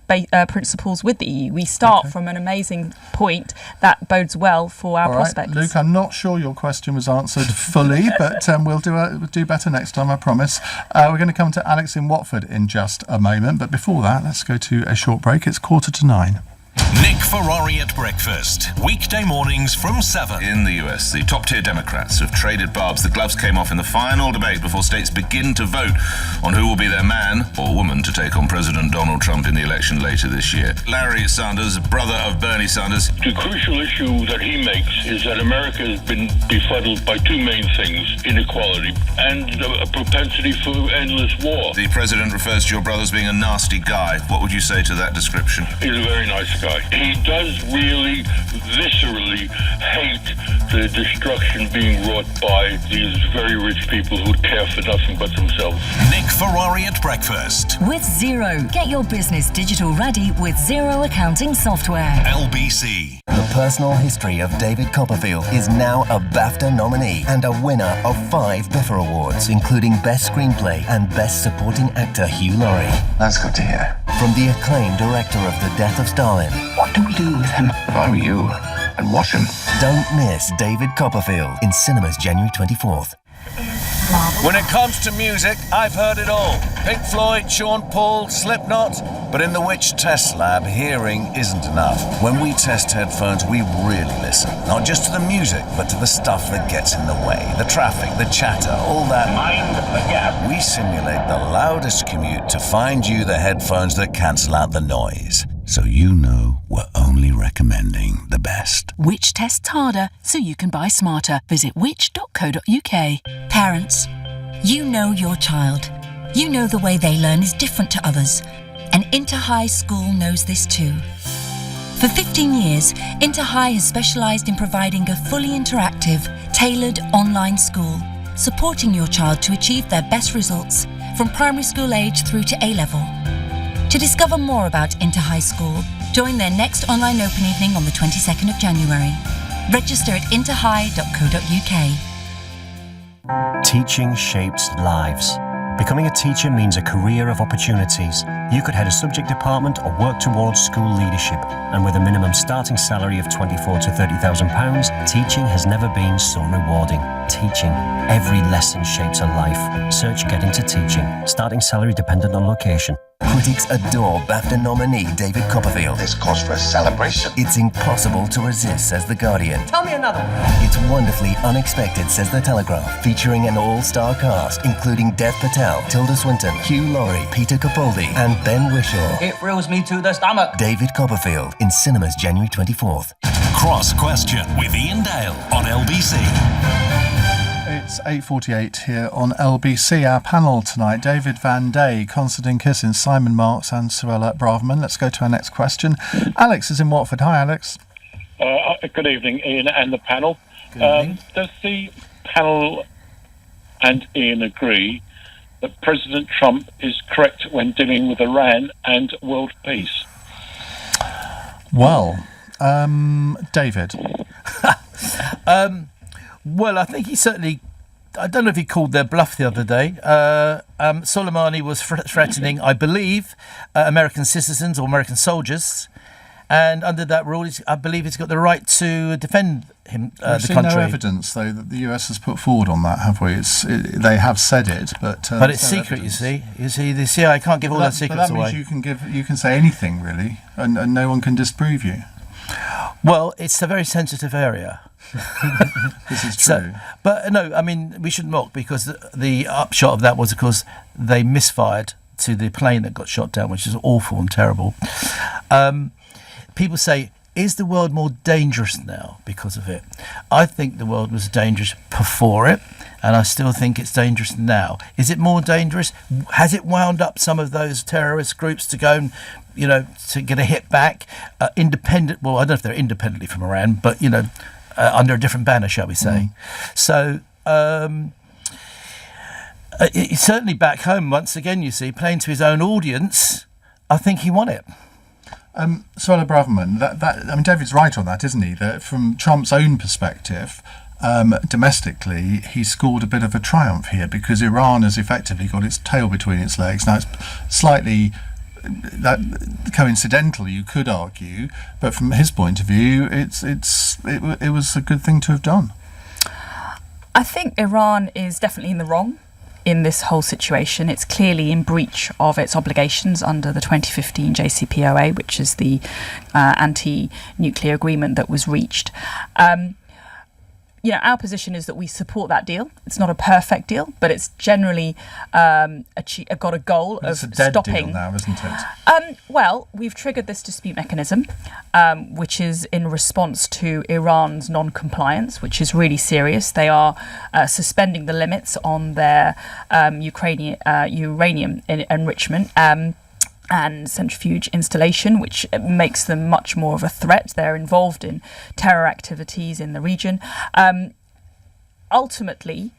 principles with the EU. We start from an amazing point that bodes well for our prospects. Luke, I'm not sure your question was answered fully, but we'll do better next time, I promise. We're going to come to Alex in Watford in just a moment, but before that, let's go to a short break. It's 8:45. Nick Ferrari at breakfast, weekday mornings from 7. In the US, the top-tier Democrats have traded barbs. The gloves came off in the final debate before states begin to vote on who will be their man or woman to take on President Donald Trump in the election later this year. Larry Sanders, brother of Bernie Sanders. The crucial issue that he makes is that America has been befuddled by two main things: inequality and a propensity for endless war. The president refers to your brother as being a nasty guy. What would you say to that description? He's a very nice guy. He does really viscerally hate the destruction being wrought by these very rich people who care for nothing but themselves. Nick Ferrari at breakfast. With Xero. Get your business digital ready with Xero accounting software. LBC. The personal history of David Copperfield is now a BAFTA nominee and a winner of 5 BIFA awards, including Best Screenplay and Best Supporting Actor Hugh Laurie. That's good to hear. From the acclaimed director of The Death of Stalin. What do we do with him? If I were you, I'd wash him. Don't miss David Copperfield in cinemas January 24th. When it comes to music, I've heard it all. Pink Floyd, Sean Paul, Slipknot. But in the Which Test Lab, hearing isn't enough. When we test headphones, we really listen. Not just to the music, but to the stuff that gets in the way. The traffic, the chatter, all that. Mind the gap. We simulate the loudest commute to find you the headphones that cancel out the noise. So you know we're only recommending the best. Which tests harder so you can buy smarter. Visit which.co.uk. Parents, you know your child. You know the way they learn is different to others. And Interhigh School knows this too. For 15 years, Interhigh has specialised in providing a fully interactive, tailored online school, supporting your child to achieve their best results from primary school age through to A-level. To discover more about Inter High School, join their next online open evening on the 22nd of January. Register at interhigh.co.uk. Teaching shapes lives. Becoming a teacher means a career of opportunities. You could head a subject department or work towards school leadership. And with a minimum starting salary of £24,000 to £30,000, teaching has never been so rewarding. Teaching. Every lesson shapes a life. Search Get Into Teaching. Starting salary dependent on location. Critics adore BAFTA nominee David Copperfield. This calls for a celebration. It's impossible to resist, says The Guardian. Tell me another. It's wonderfully unexpected, says The Telegraph, featuring an all-star cast, including Dev Patel, Tilda Swinton, Hugh Laurie, Peter Capaldi, and Ben Whishaw. It thrills me to the stomach. David Copperfield, in cinemas January 24th. Cross Question with Iain Dale on LBC. It's 8:48 here on LBC. Our panel tonight, David Van Day, Konstantin Kisin, Simon Marks and Suella Braverman. Let's go to our next question. Alex is in Watford. Hi, Alex. Good evening, Ian and the panel. Does the panel and Ian agree that President Trump is correct when dealing with Iran and world peace? Well, David. Well, I think he certainly... I don't know if he called their bluff the other day. Soleimani was threatening, I believe, American citizens or American soldiers. And under that rule, I believe he's got the right to defend him, the We've seen country. no evidence, though, that the US has put forward on that, have we? They have said it, but it's secret, evidence. You see, the CIA can't give all their secrets away. away. But that means you can say anything, really, and no one can disprove you. Well, it's a very sensitive area. This is true. But no, I mean, we shouldn't mock, because the upshot of that was, of course, they misfired to the plane that got shot down, which is awful and terrible. People say, is the world more dangerous now because of it? I think the world was dangerous before it, and I still think it's dangerous now. Is it more dangerous? Has it wound up some of those terrorist groups to go and, to get a hit back? Independent, well, I don't know if they're independently from Iran, but, under a different banner, shall we say. So, certainly back home, once again, you see, playing to his own audience, I think he won it. Suella Braverman, I mean, David's right on that, isn't he? That from Trump's own perspective, domestically, he scored a bit of a triumph here, because Iran has effectively got its tail between its legs. Now, it's slightly coincidental, you could argue, but from his point of view, it was a good thing to have done. I think Iran is definitely in the wrong in this whole situation. It's clearly in breach of its obligations under the 2015 JCPOA, which is the anti-nuclear agreement that was reached. Our position is that we support that deal. It's not a perfect deal, but it's generally got a goal of stopping. It's a dead deal now, isn't it? Well, we've triggered this dispute mechanism, which is in response to Iran's non-compliance, which is really serious. They are suspending the limits on their uranium enrichment. And centrifuge installation, which makes them much more of a threat. They're involved in terror activities in the region. Ultimately,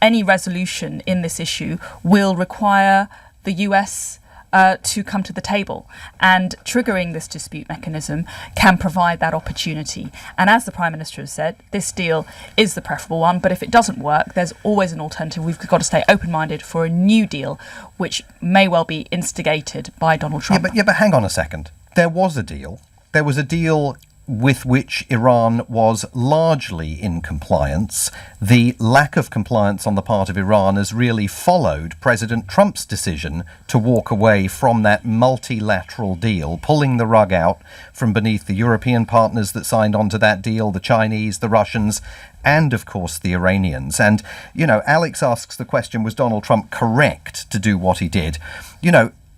any resolution in this issue will require the US to come to the table, and triggering this dispute mechanism can provide that opportunity. And as the Prime Minister has said, this deal is the preferable one, but if it doesn't work, there's always an alternative. We've got to stay open-minded for a new deal, which may well be instigated by Donald Trump. Yeah, but hang on a second. There was a deal. There was a deal with which Iran was largely in compliance. The lack of compliance on the part of Iran has really followed President Trump's decision to walk away from that multilateral deal, pulling the rug out from beneath the European partners that signed on to that deal, the Chinese, the Russians, and, of course, the Iranians. And, Alex asks the question, was Donald Trump correct to do what he did?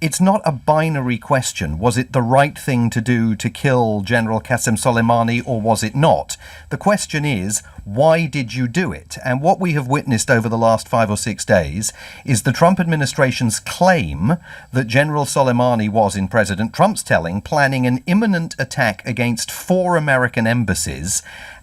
It's not a binary question. Was it the right thing to do to kill General Qasem Soleimani, or was it not? The question is, why did you do it? And what we have witnessed over the last 5 or 6 days is the Trump administration's claim that General Soleimani was, in President Trump's telling, planning an imminent attack against 4 American embassies,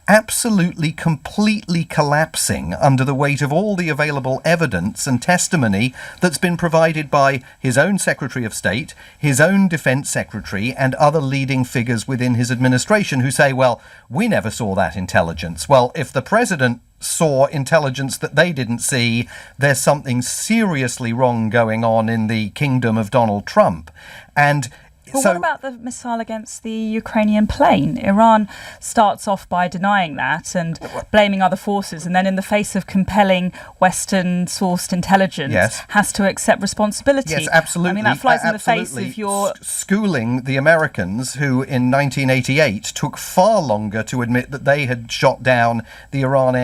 absolutely, completely collapsing under the weight of all the available evidence and testimony that's been provided by his own Secretary of State, his own Defence Secretary, and other leading figures within his administration who say, well, we never saw that intelligence. Well, if the President saw intelligence that they didn't see, there's something seriously wrong going on in the kingdom of Donald Trump. And well, what about the missile against the Ukrainian plane? Iran starts off by denying that and blaming other forces, and then in the face of compelling Western-sourced intelligence, has to accept responsibility. Yes, absolutely. I mean, that flies in the face of your... schooling the Americans, who in 1988 took far longer to admit that they had shot down the Iran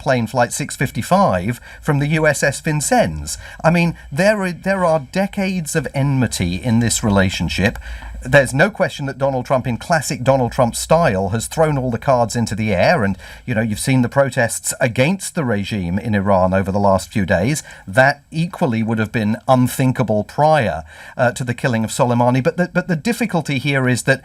plane flight 655 from the USS Vincennes. I mean, there are decades of enmity in this relationship. There's no question that Donald Trump, in classic Donald Trump style, has thrown all the cards into the air. And, you know, you've seen the protests against the regime in Iran over the last few days. That equally would have been unthinkable prior to the killing of Soleimani. But the difficulty here is that,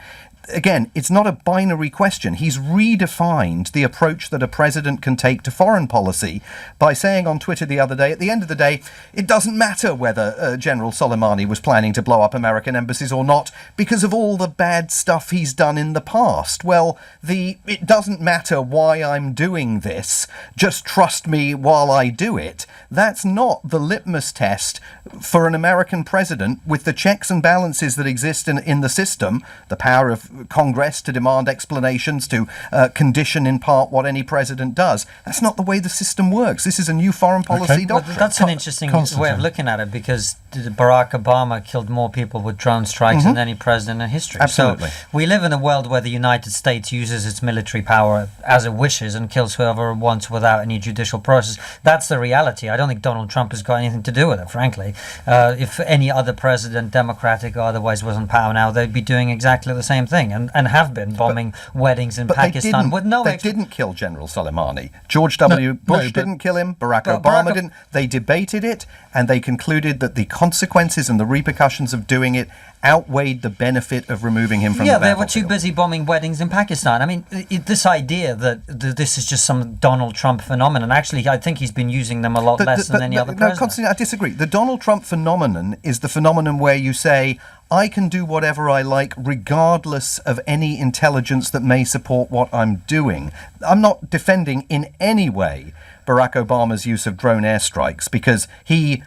again, it's not a binary question. He's redefined the approach that a president can take to foreign policy by saying on Twitter the other day, at the end of the day, it doesn't matter whether General Soleimani was planning to blow up American embassies or not because of all the bad stuff he's done in the past. Well, it doesn't matter why I'm doing this, just trust me while I do it. That's not the litmus test for an American president with the checks and balances that exist in the system, the power of Congress to demand explanations, to condition in part what any president does. That's not the way the system works. This is a new foreign policy doctrine. Well, that's an interesting way of looking at it, because Barack Obama killed more people with drone strikes than any president in history. Absolutely. So we live in a world where the United States uses its military power as it wishes and kills whoever it wants without any judicial process. That's the reality. I don't think Donald Trump has got anything to do with it, frankly. If any other president, Democratic or otherwise, was in power now, they'd be doing exactly the same thing, and have been bombing weddings in Pakistan with no... They didn't kill General Soleimani. George W. Bush didn't kill him. Barack Obama didn't. They debated it, and they concluded that the consequences and the repercussions of doing it outweighed the benefit of removing him from the battlefield. They were too busy bombing weddings in Pakistan. I mean, this idea that this is just some Donald Trump phenomenon, actually, I think he's been using them a lot less than any other president. No, Konstantin, I disagree. The Donald Trump phenomenon is the phenomenon where you say, I can do whatever I like regardless of any intelligence that may support what I'm doing. I'm not defending in any way Barack Obama's use of drone airstrikes, because he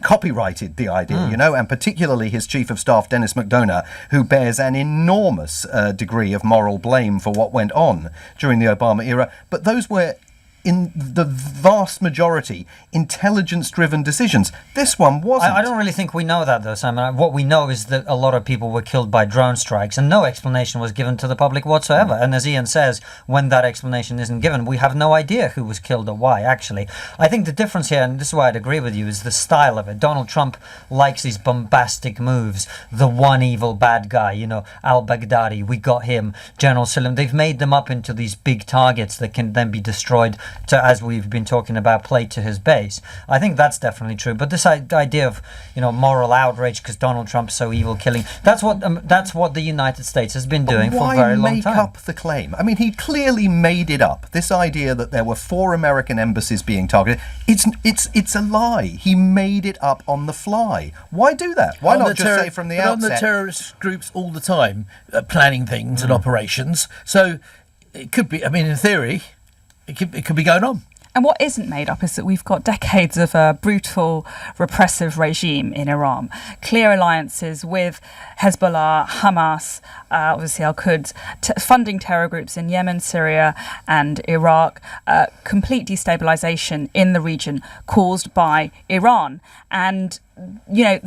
copyrighted the idea, you know, and particularly his chief of staff, Dennis McDonough, who bears an enormous degree of moral blame for what went on during the Obama era. But those were, in the vast majority, intelligence-driven decisions. This one wasn't. I don't really think we know that, though, Simon. What we know is that a lot of people were killed by drone strikes, and no explanation was given to the public whatsoever. And as Iain says, when that explanation isn't given, we have no idea who was killed or why, actually. I think the difference here, and this is why I'd agree with you, is the style of it. Donald Trump likes these bombastic moves. The one evil bad guy, you know, al-Baghdadi, we got him, General Soleimani. They've made them up into these big targets that can then be destroyed to, as we've been talking about, play to his base. I think that's definitely true. But this idea of, you know, moral outrage because Donald Trump's so evil, killing, that's what the United States has been doing for a very long time. Why make up the claim? I mean, he clearly made it up. This idea that there were 4 American embassies being targeted, it's a lie. He made it up on the fly. Why do that? Why not just say from the outset? On the terrorist groups all the time planning things and operations. So it could be, I mean, in theory, it could be going on. And what isn't made up is that we've got decades of a brutal, repressive regime in Iran. Clear alliances with Hezbollah, Hamas, obviously Al-Quds, funding terror groups in Yemen, Syria and Iraq. Complete destabilisation in the region caused by Iran. And you know,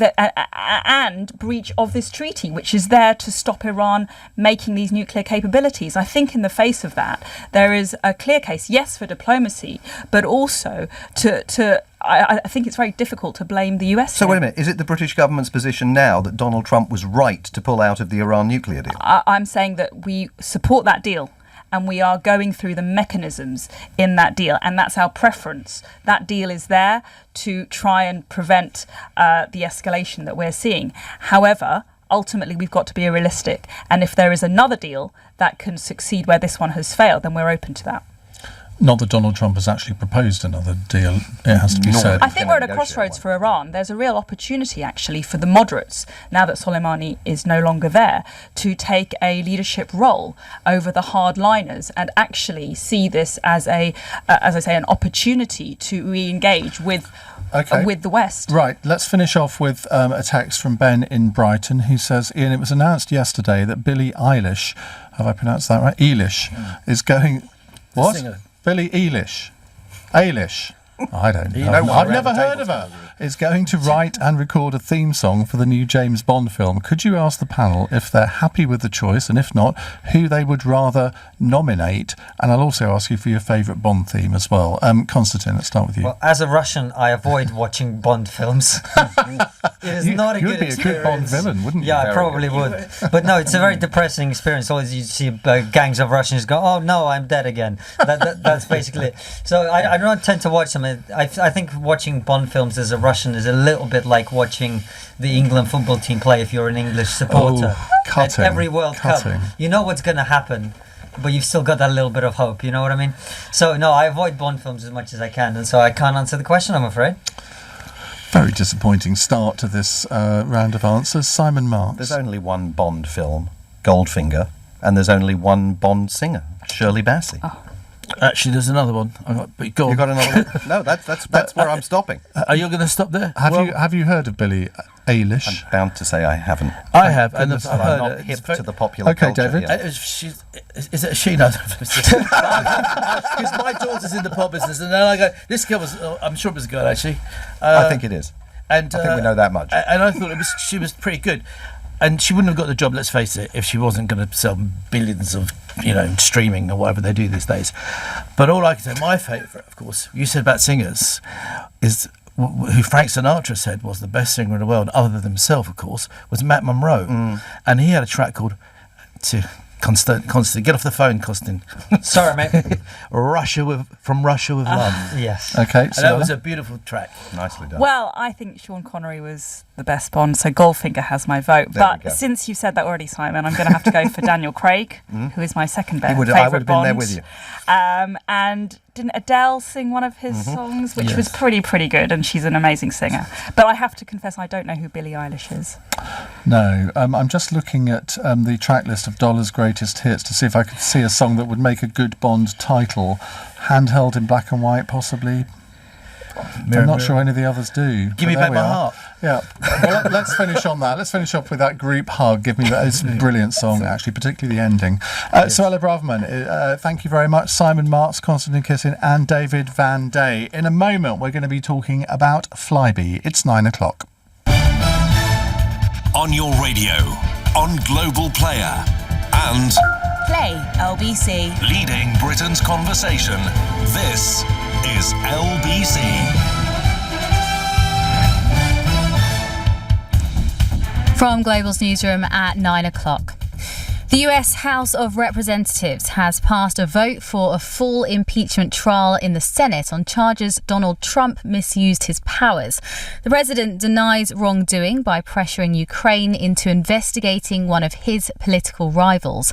and breach of this treaty, which is there to stop Iran making these nuclear capabilities. I think in the face of that, there is a clear case, yes, for diplomacy, but also I think it's very difficult to blame the US. So wait a minute, is it the British government's position now that Donald Trump was right to pull out of the Iran nuclear deal? I'm saying that we support that deal. And we are going through the mechanisms in that deal. And that's our preference. That deal is there to try and prevent the escalation that we're seeing. However, ultimately we've got to be realistic. And if there is another deal that can succeed where this one has failed, then we're open to that. Not that Donald Trump has actually proposed another deal, it has to be said. I think we're at a crossroads for Iran. There's a real opportunity, actually, for the moderates, now that Soleimani is no longer there, to take a leadership role over the hardliners and actually see this as as I say, an opportunity to re-engage with the West. Right, let's finish off with a text from Ben in Brighton who says, Ian, it was announced yesterday that Billie Eilish, have I pronounced that right? Eilish, is going... What? Singer. Billie Eilish. Eilish. I don't know. I've never heard of her. Is going to write and record a theme song for the new James Bond film. Could you ask the panel if they're happy with the choice, and if not, who they would rather nominate? And I'll also ask you for your favourite Bond theme as well. Konstantin, let's start with you. Well, as a Russian, I avoid watching Bond films. It is not a good experience. You'd be a good Bond villain, wouldn't you? Yeah, I probably would. But no, it's a very depressing experience. Always you see gangs of Russians go, oh no, I'm dead again. That's basically it. So I don't tend to watch them. I think watching Bond films as a Russian is a little bit like watching the England football team play if you're an English supporter. At every World Cup, you know what's going to happen, but you've still got that little bit of hope, you know what I mean? So no, I avoid Bond films as much as I can, and so I can't answer the question, I'm afraid. Very disappointing start to this round of answers. Simon Marks. There's only one Bond film, Goldfinger, and there's only one Bond singer, Shirley Bassey. Oh. Actually, there's another one. You got another one? No, that's where I'm stopping. Are you going to stop there? Have you heard of Billie Eilish? I'm bound to say I haven't. I have, and I've I'm heard not it. hip to the popular Okay, culture. David. Is it a she? No, because my daughter's in the pop business, and then I go, this girl was. I'm sure it was a girl, actually. I think it is. And I think we know that much. And I thought she was pretty good. And she wouldn't have got the job, let's face it, if she wasn't going to sell billions of, streaming or whatever they do these days. But all I can say, my favourite, of course, you said about singers, is who Frank Sinatra said was the best singer in the world, other than himself, of course, was Matt Monro. And he had a track called Constant. Get off the phone, Constant. Sorry, mate. From Russia with Love. Yes. Okay, and that was a beautiful track. Nicely done. Well, I think Sean Connery was the best Bond, so Goldfinger has my vote. But since you said that already, Simon, I'm going to have to go for Daniel Craig, who is my second favourite Bond. I would have been there with you. And didn't Adele sing one of his songs, which was pretty good, and she's an amazing singer. But I have to confess, I don't know who Billie Eilish is. No, I'm just looking at the track list of Dollar's greatest hits to see if I could see a song that would make a good Bond title. Handheld in black and white, possibly. I'm not sure any of the others do. Give me back my heart. Yeah. Well, let's finish on that. Let's finish off with that group hug. Give me that. It's a brilliant song, actually, particularly the ending. Suella Braverman, thank you very much. Simon Marks, Konstantin Kisin, and David Van Day. In a moment, we're going to be talking about Flybe. It's 9 o'clock. On your radio, on Global Player, and Play LBC. leading Britain's conversation. This is LBC. From Global's newsroom at 9 o'clock. The US House of Representatives has passed a vote for a full impeachment trial in the Senate on charges Donald Trump misused his powers. The president denies wrongdoing by pressuring Ukraine into investigating one of his political rivals.